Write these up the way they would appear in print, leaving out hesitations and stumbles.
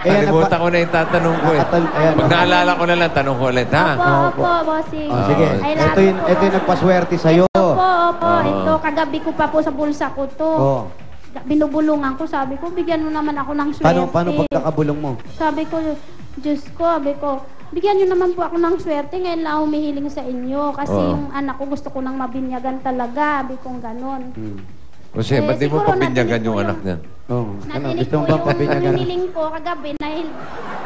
Kalimutan ko na yung tatanong ko eh. Pag naalala ko na lang, tanong ko ulit, ha? Opo, bossing. Sige, I love you po. ito yung nagpaswerte sa'yo. Opo. Ito, kagabi ko pa po sa bulsa ko to. Oo. Binubulungan ko, sabi ko, bigyan mo naman ako ng swerte. Paano pagkakabulong mo? Sabi ko, Diyos ko, bigyan nyo naman po ako ng swerte. Ngayon lang ako humihiling sa inyo. Kasi yung anak ko gusto ko nang mabinyagan talaga. Sabi kong ganon. Kasi, ba't di mo pabinyagan yung anak niya? Oo. Natinig Gusto mo ko ba yung pabinyagan? hiniling ko kagabi.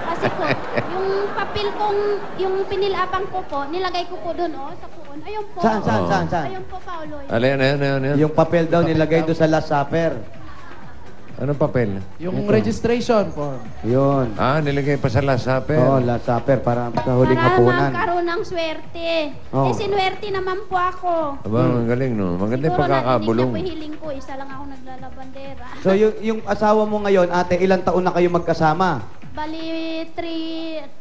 Kasi po, yung papel kong, yung pinilapang ko po, nilagay ko po doon, sa puon. Ayun po. Saan? Ayun po, Paolo. Ayan. Yung papel daw nilagay doon sa Last Supper. Anong papel? Yung registration form. Yun. Nilagay pa sa Last Supper. Oo, Last Supper para sa huling hapunan. Para magkaroon ng swerte. Oh. Sinuwerte naman po ako. Aba, ang galing, no? Maganda yung Siguro pagkakabulong. narinig niya po hiling ko. Isa lang ako naglalabandera. So, yung asawa mo ngayon, ate, ilang taon na kayo magkasama? Bali,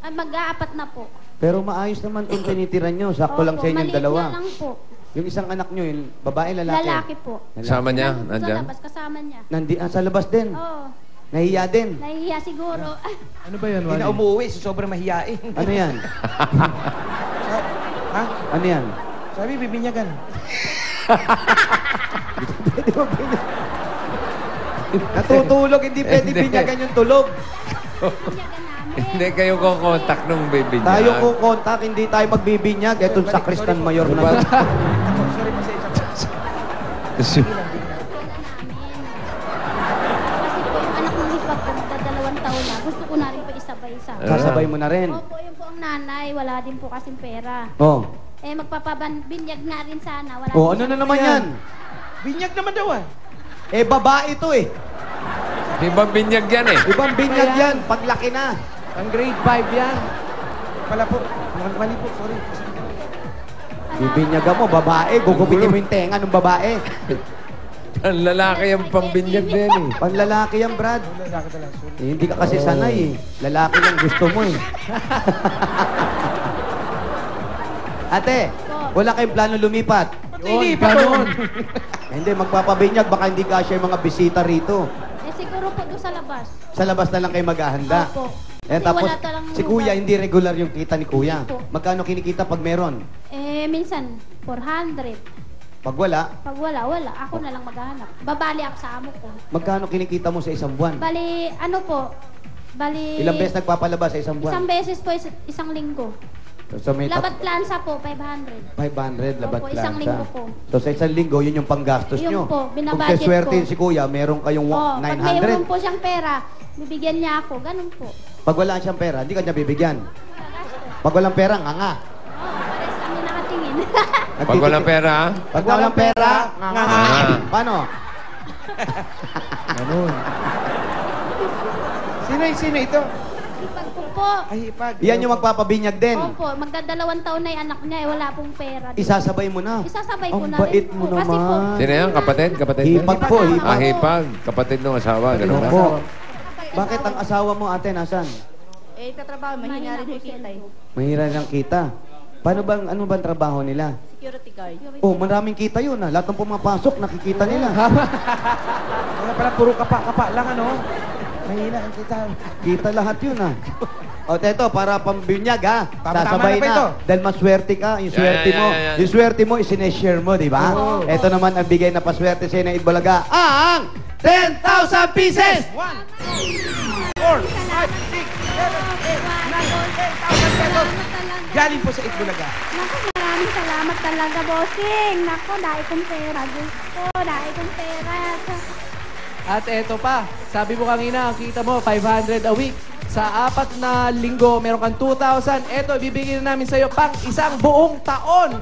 mag-aapat na po. Pero maayos naman itong tinitiran nyo. Sakto lang sa inyong maliit dalawa. na lang po. Yung isang anak nyo, yung babae, lalaki? Lalaki po. Kasama niya? Sa Nandyan? labas, kasama niya. Sa labas din? Oo. Nahiya din? Nahihiya siguro. Ano ba yan, Hindi na umuwi, sobrang mahiyain. Ano yan? Ha? Ano yan? Sabi, bibinyagan. Pwede mo natutulog, hindi pwede binyagan yung tulog. Binyagan namin. Hindi kayo kukontak nung baby niya. Tayo kung kontak, hindi tayo magbibinyag. Itong sakristan mayor na. Sorry, pasensya po. Kasi po yung anak ng hipag ko, magdadalawang taon na. Gusto ko na rin po isabay sa Sasabay mo na rin. Opo, yun po ang nanay. Wala din po kasing pera. Oh. Magpapabinyag nga rin sana. Wala Oh, din ano na siyang naman pera. yan? Binyag naman daw ah. Babae to eh. Ibang binyag yan eh. Ibang binyag yan, paglaki na. Ang grade 5 yan. Pala po. Mali po, sorry. Bibinyagan mo, babae. Gugupitin mo yung tenga ng babae. Ang lalaki ang pangbinyag din eh. Panlalaki yan, Brad. Lalaki talaga, sorry. Hindi ka kasi sanay eh. Lalaki lang gusto mo eh. Ate, wala kayong plano lumipat. Yun, ganun. Hindi, magpapabinyag. Baka hindi kasya yung mga bisita rito. Siguro po doon sa labas. Sa labas na lang kayo maghahanda. Opo. Eh, Kasi tapos, wala talang si Kuya, lugar. hindi regular yung kita ni Kuya. Hindi po. Magkano kinikita pag meron? Minsan, 400. Pag wala, Pag wala. Ako na lang maghahanap. Babali ako sa amo ko. magkano kinikita mo sa isang buwan? Bali, ano po? Bali... Ilang beses nagpapalabas sa isang buwan? Isang beses po, isang linggo. So, may Labat plansa po, 500. 500 labat Opo, isang plansa. linggo po. So sa isang linggo, yun yung panggastos Yun nyo. po, Kung binabudget kaswerte ko. si Kuya, meron kayong Pag mayroon 900. po siyang pera, bibigyan niya ako. Ganun po. Pag wala siyang pera, hindi ka niya bibigyan. Gagastos. Pag walang pera, nga. Pares kami nakatingin. Pag walang pera, Pag walang pera, nga. Paano? Ganun. Sino ito? Ipag ko po. Ay, ipag. Yan yung magpapabinyag din. Opo, magdadalawang taon na yung anak niya, wala pong pera. Isasabay mo na. Isasabay ko Ang na bait rin mo po. Kasi po, naman. sino yan? Kapatid? Kapatid? Hipag po, hipag. Hipag. Kapatid ng asawa. Ganun ba? Opo. Bakit ang asawa mo, ate, nasan? Katrabaho, mahina rin yung kita eh. Mahira ng kita. Ano bang trabaho nila? Security guard. Oh, maraming kita yun ah. Lahat ng pumapasok, nakikita nila. Wala pala, puro kapa-kapa lang ano. Mahina ang kita. Kita lahat yun ah. O, teto, para pambinyag ha. Tama-tama Sasabay na ba na. ito? Dahil maswerte ka, yung swerte mo. yan. Yung swerte mo, isineshare mo, di ba? Ito naman ang bigay na paswerte sa'yo ng Itbulaga. Ang 10,000 pieces! 1, 2, 4, 5, 6, 7, 8, 9, 10,000 pesos. Galing po sa Itbulaga. Naku, maraming salamat talaga, bossing. Naku, dahil kong pera. Diyos ko, dahil kong pera. At eto pa, sabi mo kanina, ang kita mo, 500 a week. Sa 4 na linggo, meron kang 2,000. Eto, ibibigay na namin sa'yo pang isang buong taon.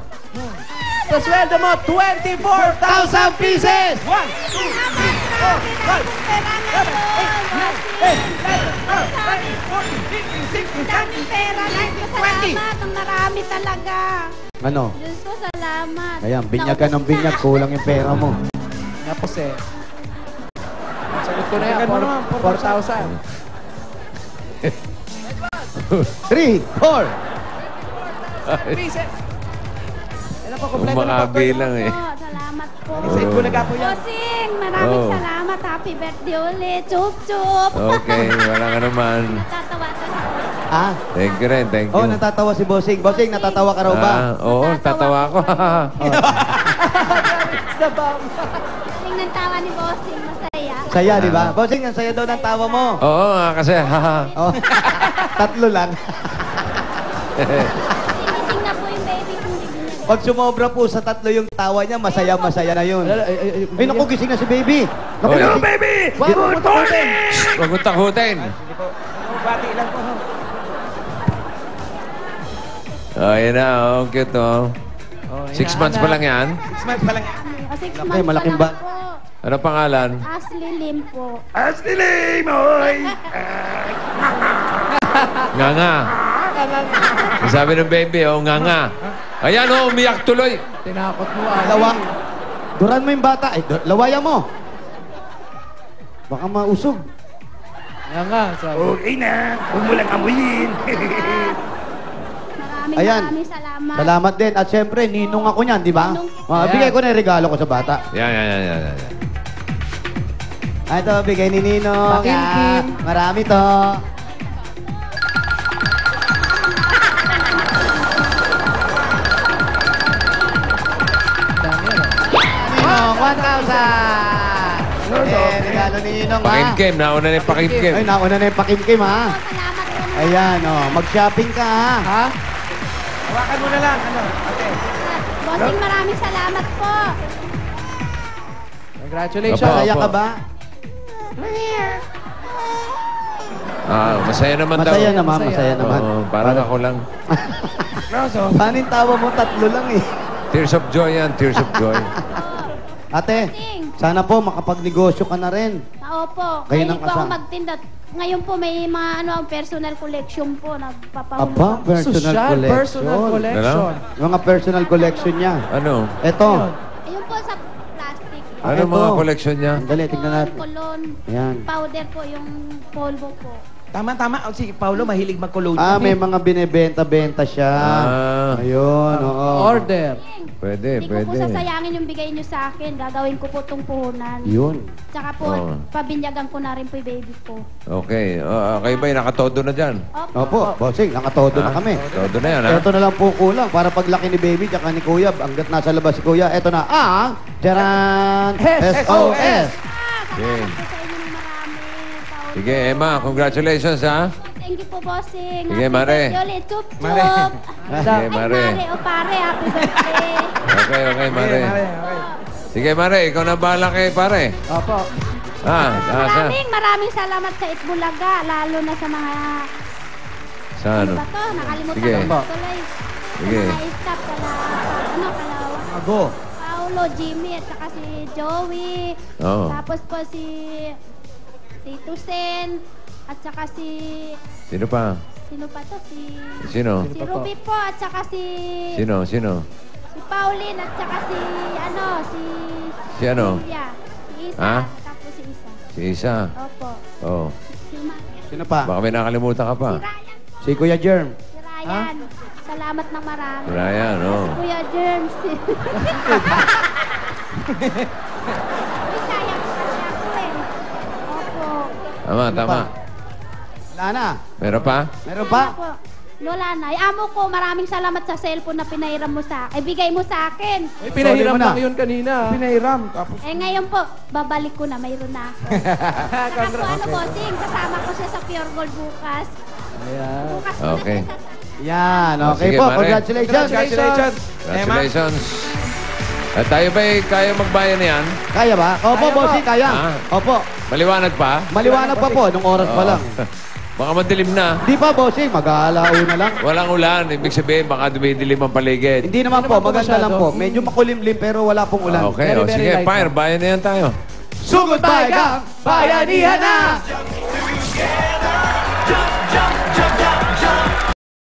Sa sweldo mo, 24,000 pieces! 1, 2, 3, 4, 5, 6, 7, 8, 9, 10, 11, 12, 13, 14, 15, 16, 17, Daming pera. Diyos ko, 20. salamat. Ang marami talaga. Ano? Diyos ko, salamat. Ayan, binyag ka ng Naubos binyag, na. kulang yung pera mo. Tapos sagot ko na yan, Ganun naman, 4,000. 3, 4. Pieces! Alam po, kompleto na po. Umakabilang eh. Salamat. salamat po. Sa Itbulaga po yan. Bossing, maraming Oh. salamat. Happy birthday ulit. Chup-chup. Okay, wala ka naman. Natatawa to si Ah? Thank you rin, thank you. Oh, natatawa si Bossing. Bossing, natatawa ka raw ba? Oo, tatawa ako. Sa bam. Galing ng tawa ni Bossing. Masaya. Saya, di ba? Bossing, ang saya daw ng tawa mo. Oo nga, kasi haha. Oh. Tatlo lang. Sinising na po yung baby kong bibigyan. Pag sumobra po sa tatlo yung tawa niya, masaya-masaya na yun. Ay, naku, gising na si baby. Naku, Hello, gising. Baby! Good morning! Huwag mo takutin. Sige po. Bati lang po. Oh, yun na, oh, cute, oh. 6 months pa lang yan. 6 months pa lang. O, 6 Laki, months pa malaking lang ba- po. Ano pangalan? Ashley Lim po. Ashley Lim, oy! Nga nga. Sabi ng baby, oh, nga nga. Ayan, oh, umiyak tuloy. Tinakot mo, Ali. Lawa. Duran mo yung bata. Ay, lawayan mo. Baka mausog. Ayan nga, sabi. Okay na. Huwag mo lang amuyin. Maraming salamat. Salamat din. At syempre, ninong ako niyan, di ba? Ninong. Ah, bigay ko na yung regalo ko sa bata. Yan. Ah, ito, bigay ni Ninong. Pakimkim. Ah, marami to. Dami yan, Ninong, 1,000! Eh, regalo ni Ninong, ha? Pakimkim, nauna na yung pakimkim. Ay, nauna na yung pakimkim, ha? Po, salamat po. Ayan, oh. Mag-shopping ka, ha? Ha? Hawakan mo na lang. Ano? Okay. Bossing, maraming salamat po. Congratulations. Opo. Masaya ka ba? Ah, masaya naman daw. Masaya naman, Masaya. masaya naman. Oo, parang ako lang. Roso. Paano yung tawa mo? Tatlo lang, eh. Tears of joy yan, tears of joy. Ate, sana po makapagnegosyo ka na rin. Opo. Kayo Kayo nang po ako kasama. magtinda. Ngayon po may mga personal collection po nagpapahuli. Aba, personal Social, collection. personal collection. Mga personal collection niya. Ano? Ito. Ayun po sa plastic. Yan. Ano Ito. mga collection niya? Dali, tignan natin. Kolon. Ayan. Powder po yung polvo po. Tama. Oh, si Paulo mahilig mag-colonial. Ah, may mga binebenta-benta siya. Ah. Ayun, oo. Order. Pwede, Hindi ko po pwede. sasayangin yung bigay nyo sa akin. Gagawin ko po itong puhunan. Yun. Tsaka po, Oo. pabinyagan ko na rin po yung baby ko. Okay. Kayo ba'y nakatodo na dyan? Opo, bossing, nakatodo na Ha? kami. Todo na yan, ha? Ito na lang po kulang para paglaki ni baby tsaka ni kuya, hanggat nasa labas si kuya, ito na ang Charan SOS! Okay. Salamat po sa inyo ng marami. Paolo. Sige, Emma, congratulations, ha? Thank you po, bossing. Sige, Happy Mare. birthday ulit. Chup, chup. Mare. Sige, Ay, Mare. Mare. O, pare. Happy birthday. Okay, Mare. Okay. Sige, Mare, ikaw na bahala kay pare. Opo. Maraming salamat sa Itbulaga. Lalo na sa mga... Sa ano? Ba to? Nakalimutan Sige. ko tuloy. Sige. Sa mga staff, kalawa. Ago. Paulo, Jimmy, at saka si Joey. Oo. Tapos po si Tito Sen. At saka si... Sino pa? Sino pa to? Sino? Si Ruby po. At saka si... Sino? Si Pauline. At saka si... Si ano? Silvia. Si Isa. Ha? Tapos si Isa. Si Isa. Opo. Oh. Si Maria. Sino pa? Baka may nakalimutan ka pa. Si Ryan. Si Kuya Germ. Si Ryan. Salamat ng marami. Ryan, oh. Si Kuya Germs. Uy, sayang ko kasi ako eh. Opo. Tama. Wala na. Meron pa? Meron pa? Wala po. Wala na. Amo ko, maraming salamat sa cellphone na pinahiram mo sa akin. Bigay mo sa akin. May pinahiram Sorry mo na. lang yun kanina. Pinahiram. Tapos, Eh ngayon po, babalik ko na. Mayroon na ako. Saka po ano, bossing, kasama ko siya sa Pure Gold bukas. Ayan. Bukas ko Okay. na siya sa... Yan, okay Sige, po. Mare. Congratulations. congratulations. Emma. Congratulations. At tayo ba'y kaya magbayan niyan? Kaya ba? Opo, Kaya po. bossing, kaya. Ah. Opo. Maliwanag pa? Maliwanag pa po, nung oras pa Oo. lang. Baka madilim na. Di pa, bossing, mag-aalauna lang. Walang ulan. Ibig sabihin, baka dumidilim ang paligid. Hindi naman po, naman po maganda lang masyado. po. Medyo makulimlim pero wala pong ulan. Okay, Very, very sige, light fire. lang. Bayan na yan tayo. Sugod tayo ka, bayanihan na! Yeah.